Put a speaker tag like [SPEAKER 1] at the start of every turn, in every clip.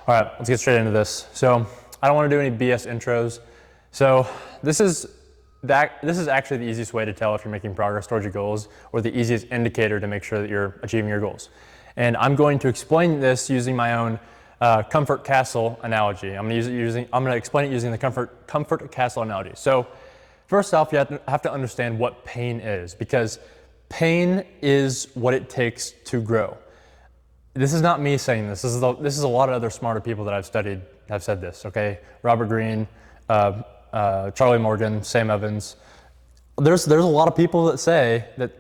[SPEAKER 1] All right, let's get straight into this. So I don't want to do any BS intros. So this is actually the easiest way to tell if you're making progress towards your goals, or the easiest indicator to make sure that you're achieving your goals. And I'm going to explain this using my own comfort castle analogy. I'm going to explain it using the comfort castle analogy. So first off, you have to understand what pain is, because pain is what it takes to grow. This is not me saying this. This is a lot of other smarter people that I've studied have said this. Okay, Robert Greene, Charlie Morgan, Sam Evans. There's a lot of people that say that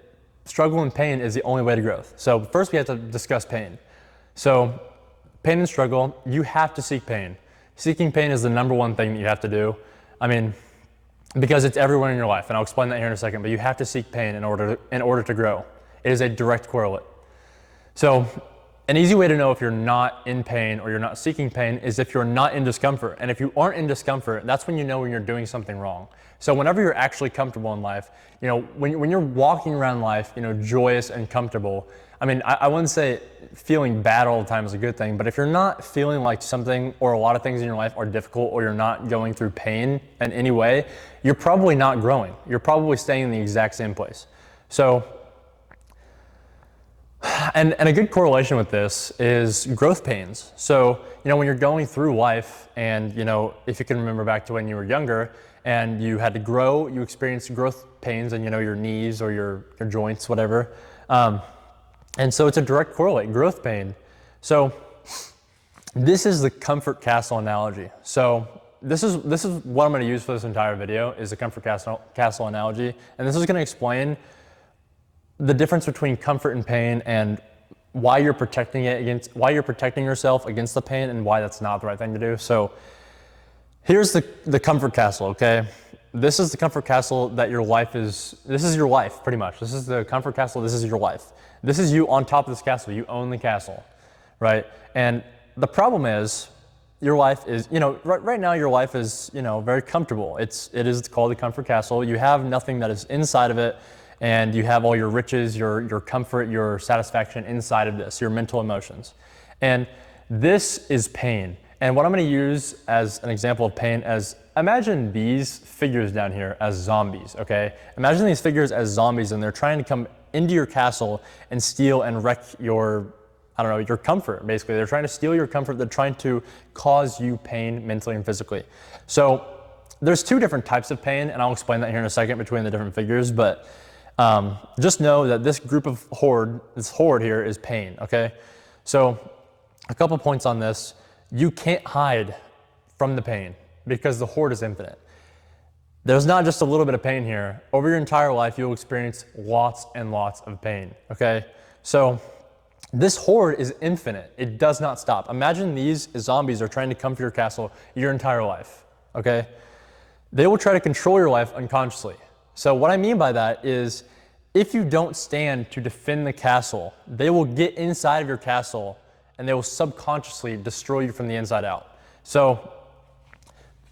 [SPEAKER 1] struggle and pain is the only way to growth. So first we have to discuss pain. So pain and struggle, you have to seek pain. Seeking pain is the number one thing that you have to do. I mean, because it's everywhere in your life, and I'll explain that here in a second, but you have to seek pain in order to grow. It is a direct correlate. So an easy way to know if you're not in pain or you're not seeking pain is if you're not in discomfort. And if you aren't in discomfort, that's when you know when you're doing something wrong. So whenever you're actually comfortable in life, when you're walking around life, joyous and comfortable, I mean, I wouldn't say feeling bad all the time is a good thing, but if you're not feeling like something or a lot of things in your life are difficult, or you're not going through pain in any way, you're probably not growing. You're probably staying in the exact same place. So, and a good correlation with this is growth pains. So, when you're going through life and, if you can remember back to when you were younger and you had to grow, you experienced growth pains in, your knees or your joints, whatever. And so it's a direct correlate, growth pain. So this is the comfort castle analogy. So this is what I'm going to use for this entire video, is the comfort castle analogy. And this is going to explain the difference between comfort and pain, and why you're protecting yourself against the pain, and why that's not the right thing to do. So here's the comfort castle, okay? This is the comfort castle that this is your life, pretty much. This is the comfort castle, this is your life. This is you on top of this castle, you own the castle, right? And the problem is, your life is, right now your life is, very comfortable. It is called the comfort castle. You have nothing that is inside of it, and you have all your riches, your comfort, your satisfaction inside of this, your mental emotions. And this is pain. And what I'm going to use as an example of pain as, imagine these figures down here as zombies, okay? Imagine these figures as zombies, and they're trying to come into your castle and steal and wreck your comfort, basically. They're trying to steal your comfort. They're trying to cause you pain mentally and physically. So there's two different types of pain, and I'll explain that here in a second between the different figures, but just know that this horde here is pain, okay? So a couple points on this. You can't hide from the pain because the horde is infinite. There's not just a little bit of pain here. Over your entire life, you'll experience lots and lots of pain, okay? So this horde is infinite. It does not stop. Imagine these zombies are trying to come to your castle your entire life, okay? They will try to control your life unconsciously. So what I mean by that is, if you don't stand to defend the castle, they will get inside of your castle and they will subconsciously destroy you from the inside out. So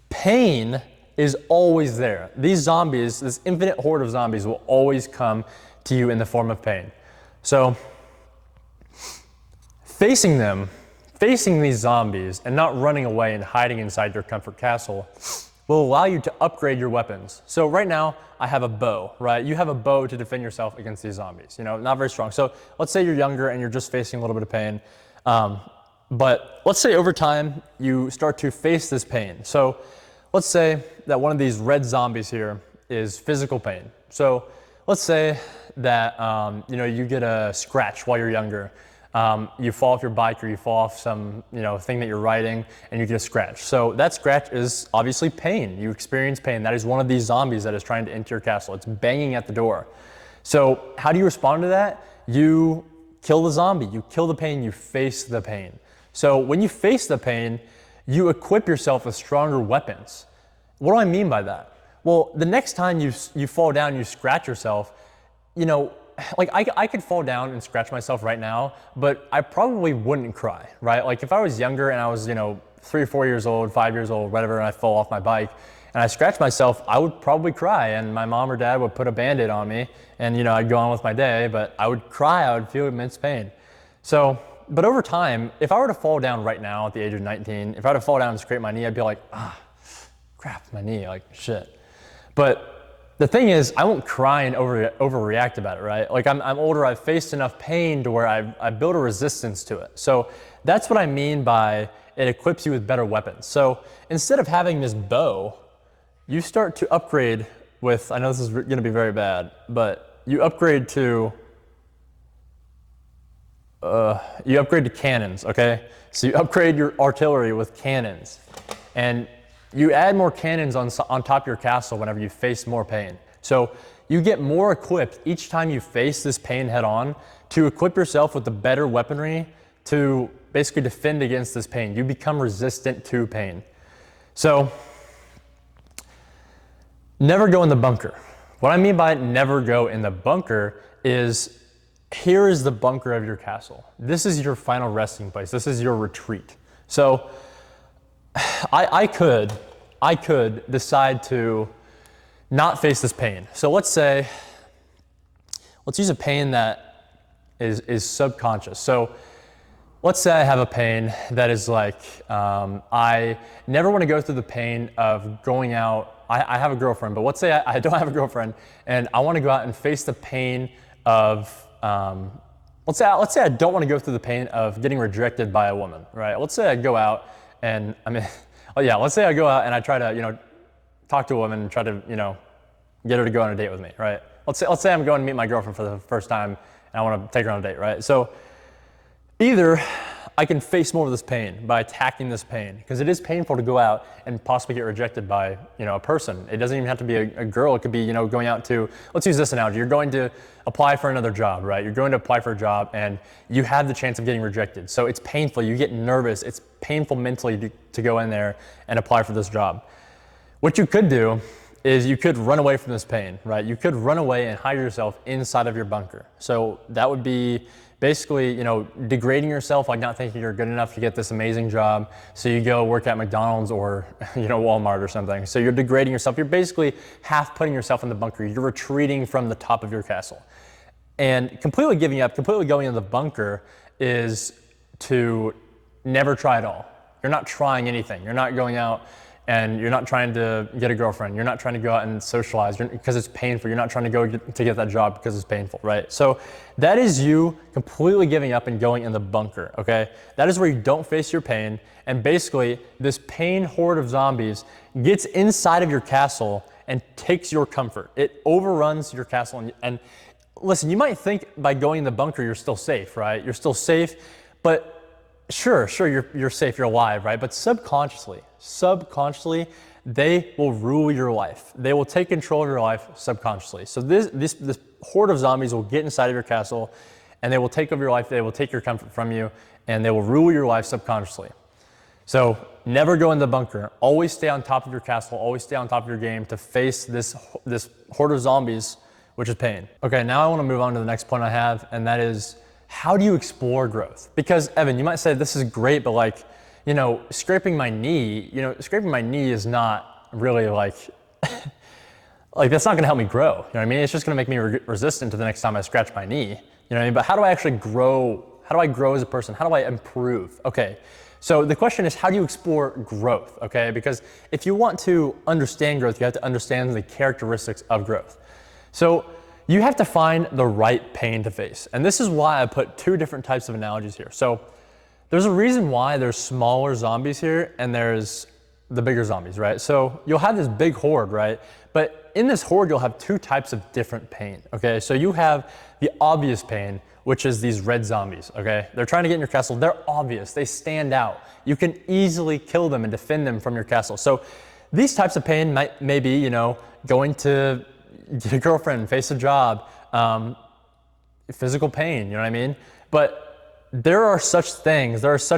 [SPEAKER 1] pain is always there. These zombies, this infinite horde of zombies, will always come to you in the form of pain. So facing these zombies and not running away and hiding inside your comfort castle will allow you to upgrade your weapons. So right now, I have a bow, right? You have a bow to defend yourself against these zombies, not very strong. So let's say you're younger and you're just facing a little bit of pain. But let's say over time, you start to face this pain. So let's say that one of these red zombies here is physical pain. So let's say that, you get a scratch while you're younger. You fall off your bike, or you fall off some, thing that you're riding, and you get a scratch. So that scratch is obviously pain. You experience pain. That is one of these zombies that is trying to enter your castle. It's banging at the door. So how do you respond to that? You kill the zombie, you kill the pain, you face the pain. So when you face the pain, you equip yourself with stronger weapons. What do I mean by that? Well, the next time you fall down, you scratch yourself, like I could fall down and scratch myself right now, but I probably wouldn't cry, right? Like if I was younger and I was, 3 or 4 years old, 5 years old, whatever, and I fall off my bike and I scratched myself, I would probably cry, and my mom or dad would put a Band-Aid on me, and I'd go on with my day, but I would cry, I would feel immense pain. So but over time, if I were to fall down right now at the age of 19, if I were to fall down and scrape my knee, I'd be like, crap, my knee, like shit. But the thing is, I won't cry and overreact about it, right? Like I'm older, I've faced enough pain to where I built a resistance to it. So that's what I mean by it equips you with better weapons. So instead of having this bow, you start to upgrade with, I know this is gonna be very bad, but you upgrade to cannons, okay? So you upgrade your artillery with cannons, and you add more cannons on top of your castle whenever you face more pain. So you get more equipped each time you face this pain head on to equip yourself with the better weaponry to basically defend against this pain. You become resistant to pain. So never go in the bunker. What I mean by never go in the bunker is, here is the bunker of your castle. This is your final resting place. This is your retreat. So I could decide to not face this pain. So let's use a pain that is subconscious. So let's say I have a pain that is like, I never want to go through the pain of going out. I have a girlfriend, but let's say I don't have a girlfriend and I want to go out and face the pain of, let's say I don't want to go through the pain of getting rejected by a woman, right? Let's say I go out and let's say I go out and I try to, talk to a woman and try to, get her to go on a date with me, right? Let's say I'm going to meet my girlfriend for the first time and I want to take her on a date, right? So either I can face more of this pain by attacking this pain, because it is painful to go out and possibly get rejected by, a person. It doesn't even have to be a girl. It could be, going out to, let's use this analogy. You're going to apply for another job, right? You're going to apply for a job and you have the chance of getting rejected. So it's painful. You get nervous. It's painful mentally to go in there and apply for this job. What you could do is you could run away from this pain, right? You could run away and hide yourself inside of your bunker. So that would be basically, degrading yourself, like not thinking you're good enough to get this amazing job. So you go work at McDonald's or, Walmart or something. So you're degrading yourself. You're basically half putting yourself in the bunker. You're retreating from the top of your castle. And completely giving up, completely going in the bunker is to never try at all. You're not trying anything. You're not going out and you're not trying to get a girlfriend. You're not trying to go out and socialize because it's painful. You're not trying to go to get that job because it's painful, right? So that is you completely giving up and going in the bunker, okay? That is where you don't face your pain. And basically this pain horde of zombies gets inside of your castle and takes your comfort. It overruns your castle. And listen, you might think by going in the bunker, you're still safe, right? You're still safe, but Sure, you're safe, you're alive, right? But subconsciously, they will rule your life. They will take control of your life subconsciously. So this horde of zombies will get inside of your castle and they will take over your life. They will take your comfort from you and they will rule your life subconsciously. So never go in the bunker. Always stay on top of your castle. Always stay on top of your game to face this horde of zombies, which is pain. Okay, now I want to move on to the next point I have, and that is, how do you explore growth? Because Evan, you might say this is great, but scraping my knee is not really like that's not gonna help me grow. You know what I mean? It's just gonna make me resistant to the next time I scratch my knee. You know what I mean? But how do I actually grow? How do I grow as a person? How do I improve? Okay, so the question is, how do you explore growth? Okay, because if you want to understand growth, you have to understand the characteristics of growth. So you have to find the right pain to face. And this is why I put two different types of analogies here. So there's a reason why there's smaller zombies here and there's the bigger zombies, right? So you'll have this big horde, right? But in this horde, you'll have two types of different pain, okay? So you have the obvious pain, which is these red zombies, okay? They're trying to get in your castle. They're obvious. They stand out. You can easily kill them and defend them from your castle. So these types of pain may be, going to get a girlfriend, face a job, physical pain, you know what I mean? But there are such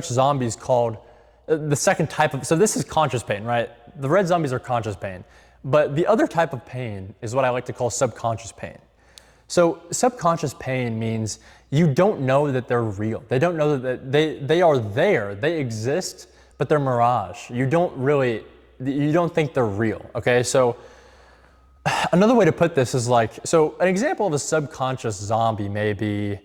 [SPEAKER 1] zombies called the second type of, so this is conscious pain, right? The red zombies are conscious pain, but the other type of pain is what I like to call subconscious pain. So subconscious pain means you don't know that they're real. They don't know that they are there, they exist, but they're mirage. You don't think they're real, okay? So another way to put this is so an example of a subconscious zombie may be,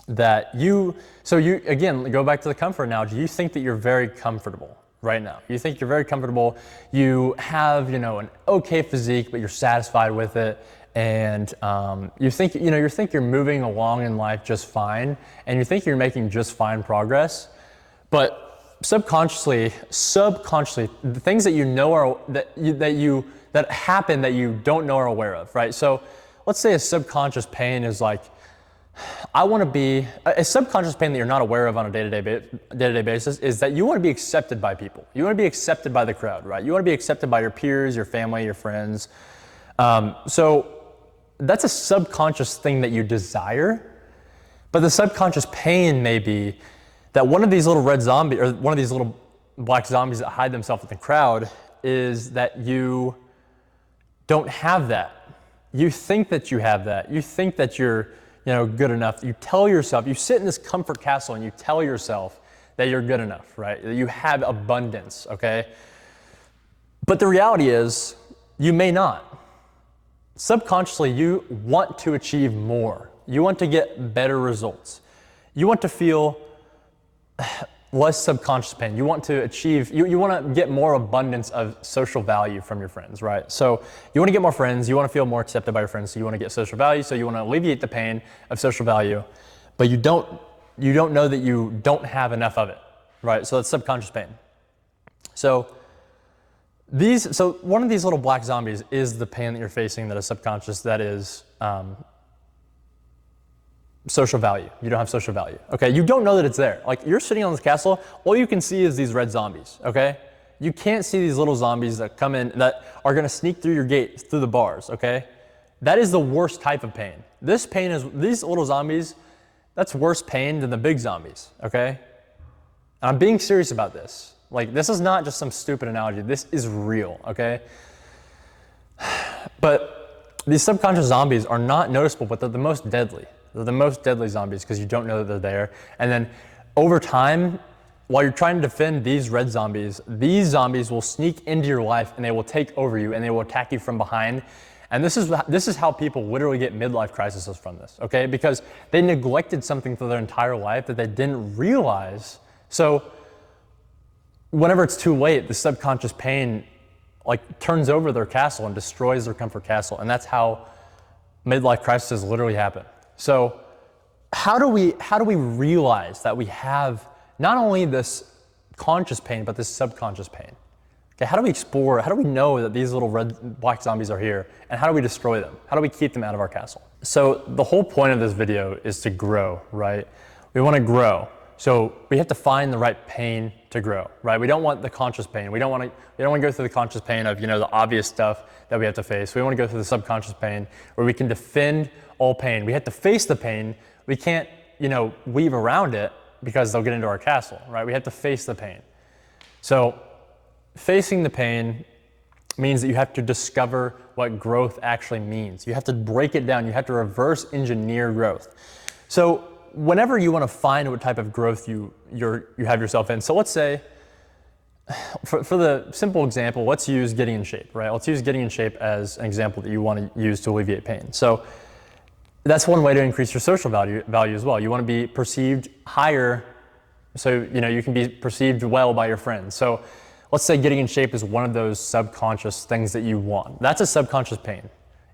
[SPEAKER 1] that you again, go back to the comfort analogy. You think that you're very comfortable right now. You think you're very comfortable. You have, an okay physique, but you're satisfied with it. And you think you're moving along in life just fine, and you think you're making just fine progress. But subconsciously, the things that you know are that happen that you don't know or aware of, right? So let's say a subconscious pain is like, I want to be a subconscious pain that you're not aware of on a day-to-day basis is that you want to be accepted by people. You want to be accepted by the crowd, right? You want to be accepted by your peers, your family, your friends. So that's a subconscious thing that you desire, but the subconscious pain may be that one of these little red zombies or one of these little black zombies that hide themselves in the crowd is that you don't have that. You think that you have that. You think that you're good enough. You tell yourself, you sit in this comfort castle and you tell yourself that you're good enough, right? That you have abundance, okay? But the reality is, you may not. Subconsciously, you want to achieve more. You want to get better results. You want to feel less subconscious pain. You want to achieve, you want to get more abundance of social value from your friends, right? So you want to get more friends, you want to feel more accepted by your friends, so you want to get social value, so you want to alleviate the pain of social value, but you don't know that you don't have enough of it, right? So that's subconscious pain. So one of these little black zombies is the pain that you're facing that is subconscious, that is social value. You don't have social value. Okay, you don't know that it's there. Like, you're sitting on this castle, all you can see is these red zombies, okay? You can't see these little zombies that come in that are gonna sneak through your gate, through the bars, okay? That is the worst type of pain. This pain is, these little zombies, that's worse pain than the big zombies, okay? And I'm being serious about this. Like, this is not just some stupid analogy, this is real, okay? But these subconscious zombies are not noticeable, but they're the most deadly. They're the most deadly zombies because you don't know that they're there. And then over time, while you're trying to defend these red zombies, these zombies will sneak into your life and they will take over you and they will attack you from behind. And this is how people literally get midlife crises from this, okay? Because they neglected something for their entire life that they didn't realize. So whenever it's too late, the subconscious pain turns over their castle and destroys their comfort castle. And that's how midlife crises literally happen. So how do we realize that we have not only this conscious pain, but this subconscious pain? Okay, how do we explore, how do we know that these little black zombies are here, and how do we destroy them? How do we keep them out of our castle? So the whole point of this video is to grow, right? We want to grow. So we have to find the right pain to grow, right? We don't want the conscious pain. We don't want to go through the conscious pain of, the obvious stuff that we have to face. We want to go through the subconscious pain where we can defend all pain. We have to face the pain. We can't, weave around it because they'll get into our castle, right? We have to face the pain. So facing the pain means that you have to discover what growth actually means. You have to break it down. You have to reverse engineer growth. So whenever you want to find what type of growth you have yourself in, so let's say, for the simple example, let's use getting in shape, right? Let's use getting in shape as an example that you want to use to alleviate pain. So that's one way to increase your social value as well. You want to be perceived higher, so you can be perceived well by your friends. So let's say getting in shape is one of those subconscious things that you want. That's a subconscious pain.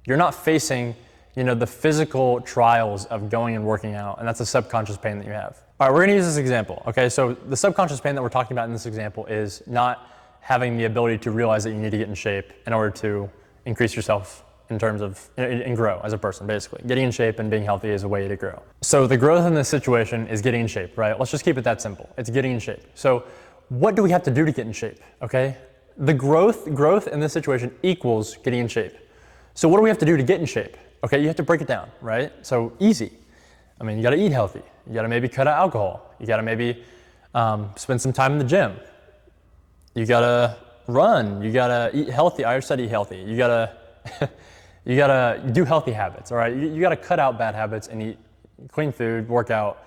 [SPEAKER 1] You're not facing the physical trials of going and working out, and that's a subconscious pain that you have. All right, we're gonna use this example, okay? So the subconscious pain that we're talking about in this example is not having the ability to realize that you need to get in shape in order to increase yourself in terms of, and grow as a person, basically. Getting in shape and being healthy is a way to grow. So the growth in this situation is getting in shape, right? Let's just keep it that simple. It's getting in shape. So what do we have to do to get in shape, okay? The growth in this situation equals getting in shape. So what do we have to do to get in shape? Okay, you have to break it down, right? So easy. I mean, you gotta eat healthy. You gotta maybe cut out alcohol. You gotta maybe spend some time in the gym. You gotta run. You gotta eat healthy. I said eat healthy. You gotta do healthy habits, all right? You gotta cut out bad habits and eat clean food, work out.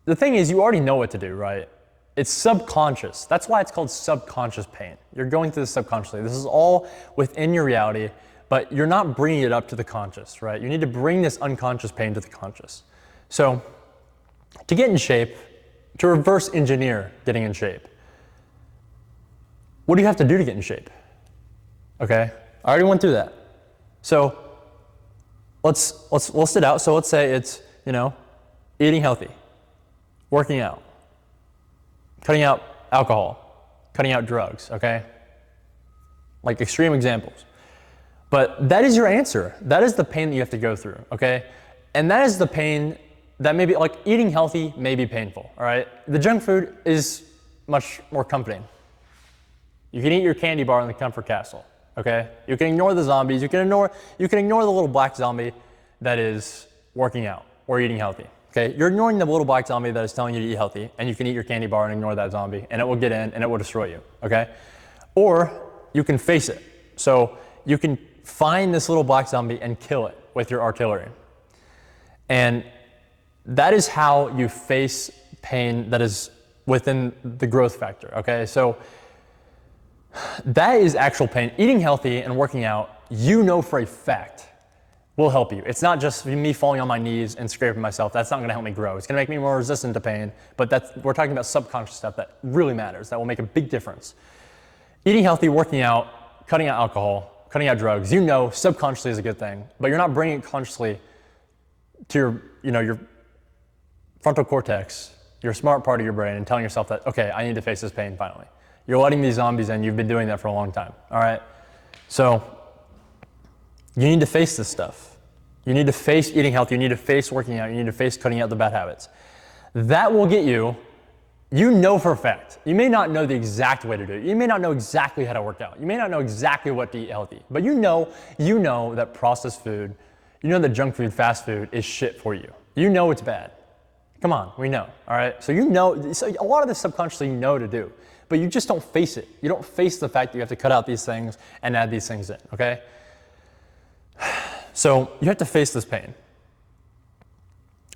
[SPEAKER 1] The thing is, you already know what to do, right? It's subconscious. That's why it's called subconscious pain. You're going through this subconsciously. This is all within your reality, but you're not bringing it up to the conscious, right? You need to bring this unconscious pain to the conscious. So To get in shape, to reverse engineer getting in shape, what do you have to do to get in shape? Okay, I already went through that. So let's list it out. So let's say it's, eating healthy, working out, cutting out alcohol, cutting out drugs, okay? Like extreme examples. But that is your answer. That is the pain that you have to go through, okay? And that is the pain that maybe, like eating healthy may be painful, all right? The junk food is much more comforting. You can eat your candy bar in the comfort castle, okay? You can ignore the zombies. You can ignore the little black zombie that is working out or eating healthy, okay? You're ignoring the little black zombie that is telling you to eat healthy, and you can eat your candy bar and ignore that zombie, and it will get in and it will destroy you, okay? Or you can face it. So you can find this little black zombie and kill it with your artillery. And that is how you face pain that is within the growth factor, okay? So that is actual pain. Eating healthy and working out, for a fact, will help you. It's not just me falling on my knees and scraping myself. That's not gonna help me grow. It's gonna make me more resistant to pain, but we're talking about subconscious stuff that really matters, that will make a big difference. Eating healthy, working out, cutting out alcohol, cutting out drugs, subconsciously is a good thing, but you're not bringing it consciously to your frontal cortex, your smart part of your brain, and telling yourself that, okay, I need to face this pain finally. You're letting these zombies in. You've been doing that for a long time, all right? So you need to face this stuff. You need to face eating healthy. You need to face working out. You need to face cutting out the bad habits. That will get you, for a fact. You may not know the exact way to do it. You may not know exactly how to work out. You may not know exactly what to eat healthy, but you know that processed food, that junk food, fast food is shit for you. You know it's bad. Come on, we know, all right? So so a lot of this subconsciously you know to do, but you just don't face it. You don't face the fact that you have to cut out these things and add these things in, okay? So you have to face this pain.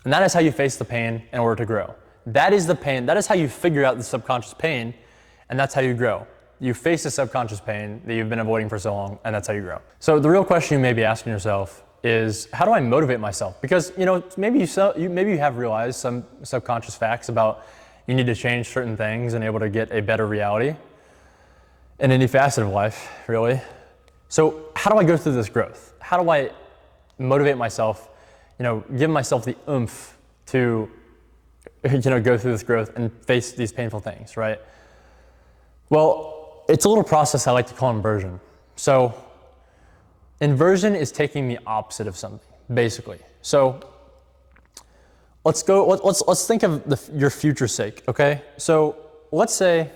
[SPEAKER 1] And that is how you face the pain in order to grow. That is the pain. That is how you figure out the subconscious pain, and that's how you grow. You face the subconscious pain that you've been avoiding for so long, and that's how you grow. So the real question you may be asking yourself is, how do I motivate myself? Because maybe you have realized some subconscious facts about you need to change certain things and able to get a better reality in any facet of life, really. So how do I go through this growth? How do I motivate myself, give myself the oomph to go through this growth and face these painful things, right? Well, it's a little process I like to call inversion. So inversion is taking the opposite of something, basically. So let's think of your future's sake, okay? So let's say,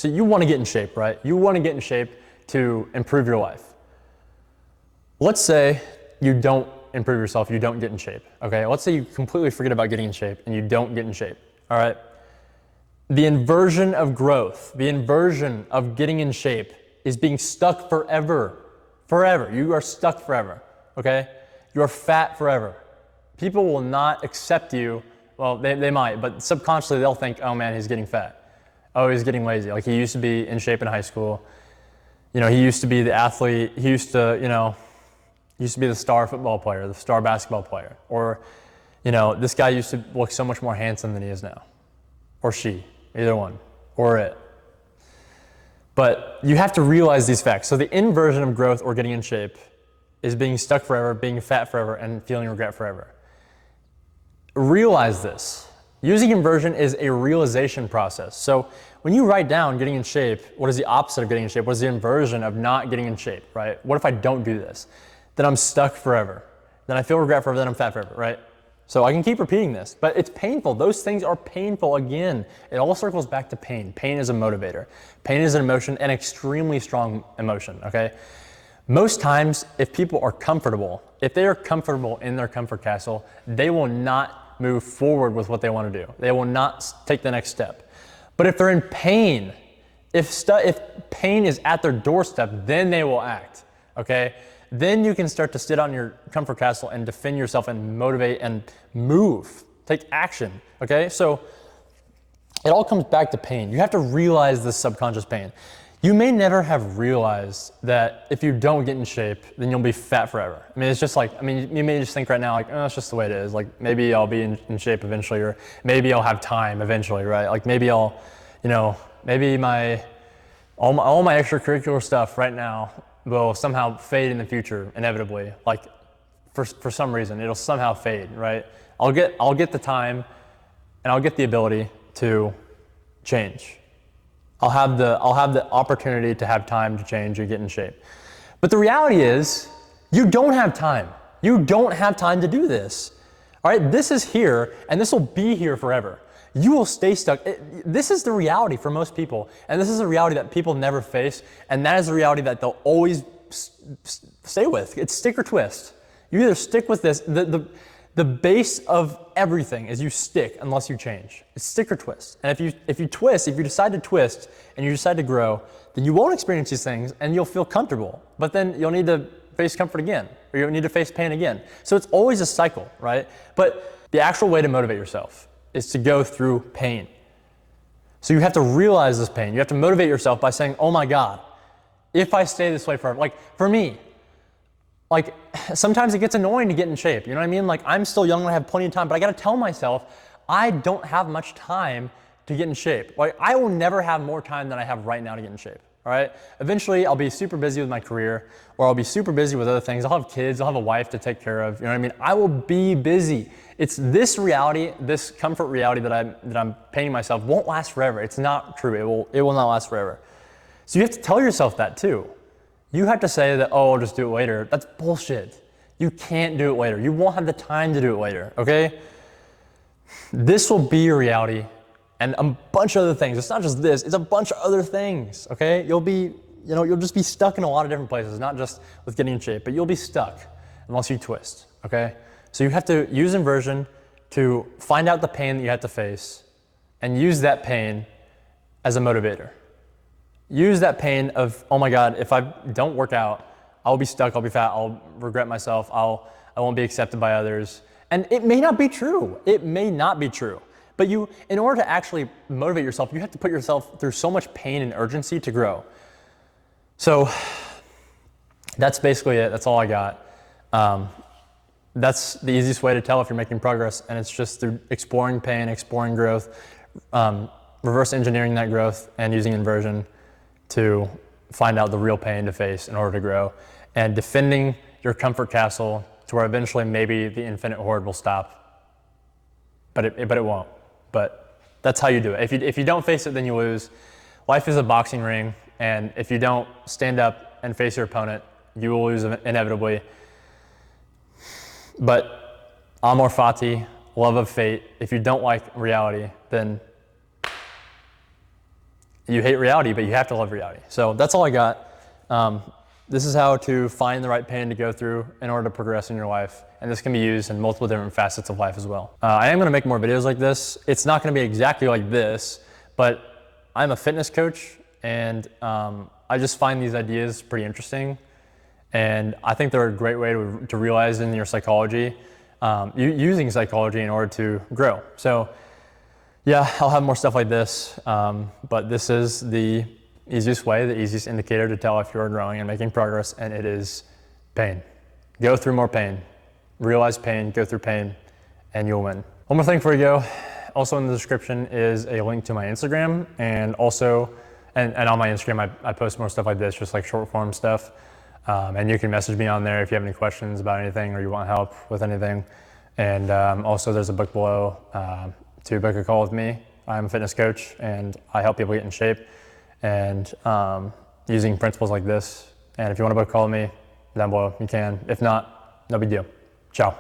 [SPEAKER 1] you want to get in shape, right? You want to get in shape to improve your life. Let's say you don't improve yourself, you don't get in shape, okay? Let's say you completely forget about getting in shape and you don't get in shape, all right? The inversion of growth, the inversion of getting in shape is being stuck forever. Forever. You are stuck forever, okay? You are fat forever. People will not accept you. Well, they might, but subconsciously they'll think, oh man, he's getting fat. Oh, he's getting lazy. Like he used to be in shape in high school. He used to be the athlete. He used to be the star football player, the star basketball player. Or, this guy used to look so much more handsome than he is now. Or she, either one, or it. But you have to realize these facts. So the inversion of growth or getting in shape is being stuck forever, being fat forever, and feeling regret forever. Realize this. Using inversion is a realization process. So when you write down getting in shape, what is the opposite of getting in shape? What is the inversion of not getting in shape, right? What if I don't do this? Then I'm stuck forever. Then I feel regret forever, then I'm fat forever, right? So I can keep repeating this, but it's painful. Those things are painful. Again, it all circles back to pain. Pain is a motivator. Pain is an emotion, an extremely strong emotion, okay? Most times, if people are comfortable, if they are comfortable in their comfort castle, they will not move forward with what they want to do. They will not take the next step. But if they're in pain, if pain is at their doorstep, then they will act, okay? Then you can start to sit on your comfort castle and defend yourself and motivate and move, take action, okay? So it all comes back to pain. You have to realize this subconscious pain. You may never have realized that if you don't get in shape, then you'll be fat forever. I mean, it's just like, I mean, you may just think right now, like, oh, it's just the way it is. Like, maybe I'll be in shape eventually, or maybe I'll have time eventually, right? Like, maybe I'll, maybe all my extracurricular stuff right now will somehow fade in the future, inevitably. Like, for some reason, it'll somehow fade, right? I'll get the time, and I'll get the ability to change. I'll have the opportunity to have time to change or get in shape. But the reality is, you don't have time. You don't have time to do this. All right, this is here, and this will be here forever. You will stay stuck. This is the reality for most people, and this is a reality that people never face, and that is the reality that they'll always stay with. It's stick or twist. You either stick with this. The base of everything is you stick unless you change. It's stick or twist. And if you decide to twist and you decide to grow, then you won't experience these things and you'll feel comfortable. But then you'll need to face comfort again, or you'll need to face pain again. So it's always a cycle, right? But the actual way to motivate yourself is to go through pain. So you have to realize this pain. You have to motivate yourself by saying, oh my God, if I stay this way forever, like for me, like sometimes it gets annoying to get in shape, you know what I mean? Like I'm still young and I have plenty of time, but I gotta tell myself, I don't have much time to get in shape. Like I will never have more time than I have right now to get in shape, all right? Eventually I'll be super busy with my career, or I'll be super busy with other things. I'll have kids, I'll have a wife to take care of, you know what I mean? I will be busy. It's this reality, this comfort reality that I'm painting myself won't last forever. It's not true, it will not last forever. So you have to tell yourself that too. You have to say that, oh, I'll just do it later. That's bullshit. You can't do it later. You won't have the time to do it later, okay? This will be your reality and a bunch of other things. It's not just this, it's a bunch of other things, okay? You'll just be stuck in a lot of different places, not just with getting in shape, but you'll be stuck unless you twist, okay? So you have to use inversion to find out the pain that you have to face and use that pain as a motivator. Use that pain of, oh my God, if I don't work out, I'll be stuck, I'll be fat, I'll regret myself, I won't be accepted by others. And it may not be true. It may not be true. But in order to actually motivate yourself, you have to put yourself through so much pain and urgency to grow. So that's basically it. That's all I got. That's the easiest way to tell if you're making progress, and it's just through exploring pain, exploring growth, reverse engineering that growth, and using inversion to find out the real pain to face in order to grow, and defending your comfort castle to where eventually maybe the infinite horde will stop, but it won't. But that's how you do it. If you don't face it, then you lose. Life is a boxing ring, and if you don't stand up and face your opponent, you will lose inevitably. But amor fati, love of fate. If you don't like reality, then you hate reality, but you have to love reality. So that's all I got. This is how to find the right pain to go through in order to progress in your life. And this can be used in multiple different facets of life as well. I am gonna make more videos like this. It's not gonna be exactly like this, but I'm a fitness coach, and I just find these ideas pretty interesting. And I think they're a great way to realize in your psychology, using psychology in order to grow. So yeah, I'll have more stuff like this, but this is the easiest way, the easiest indicator to tell if you're growing and making progress, and it is pain. Go through more pain. Realize pain, go through pain, and you'll win. One more thing before you go. Also in the description is a link to my Instagram, and also, and on my Instagram, I post more stuff like this, just like short form stuff. And you can message me on there if you have any questions about anything or you want help with anything. And also there's a book below to book a call with me. I'm a fitness coach and I help people get in shape and using principles like this. And if you want to book a call with me down below, you can. If not, no big deal. Ciao.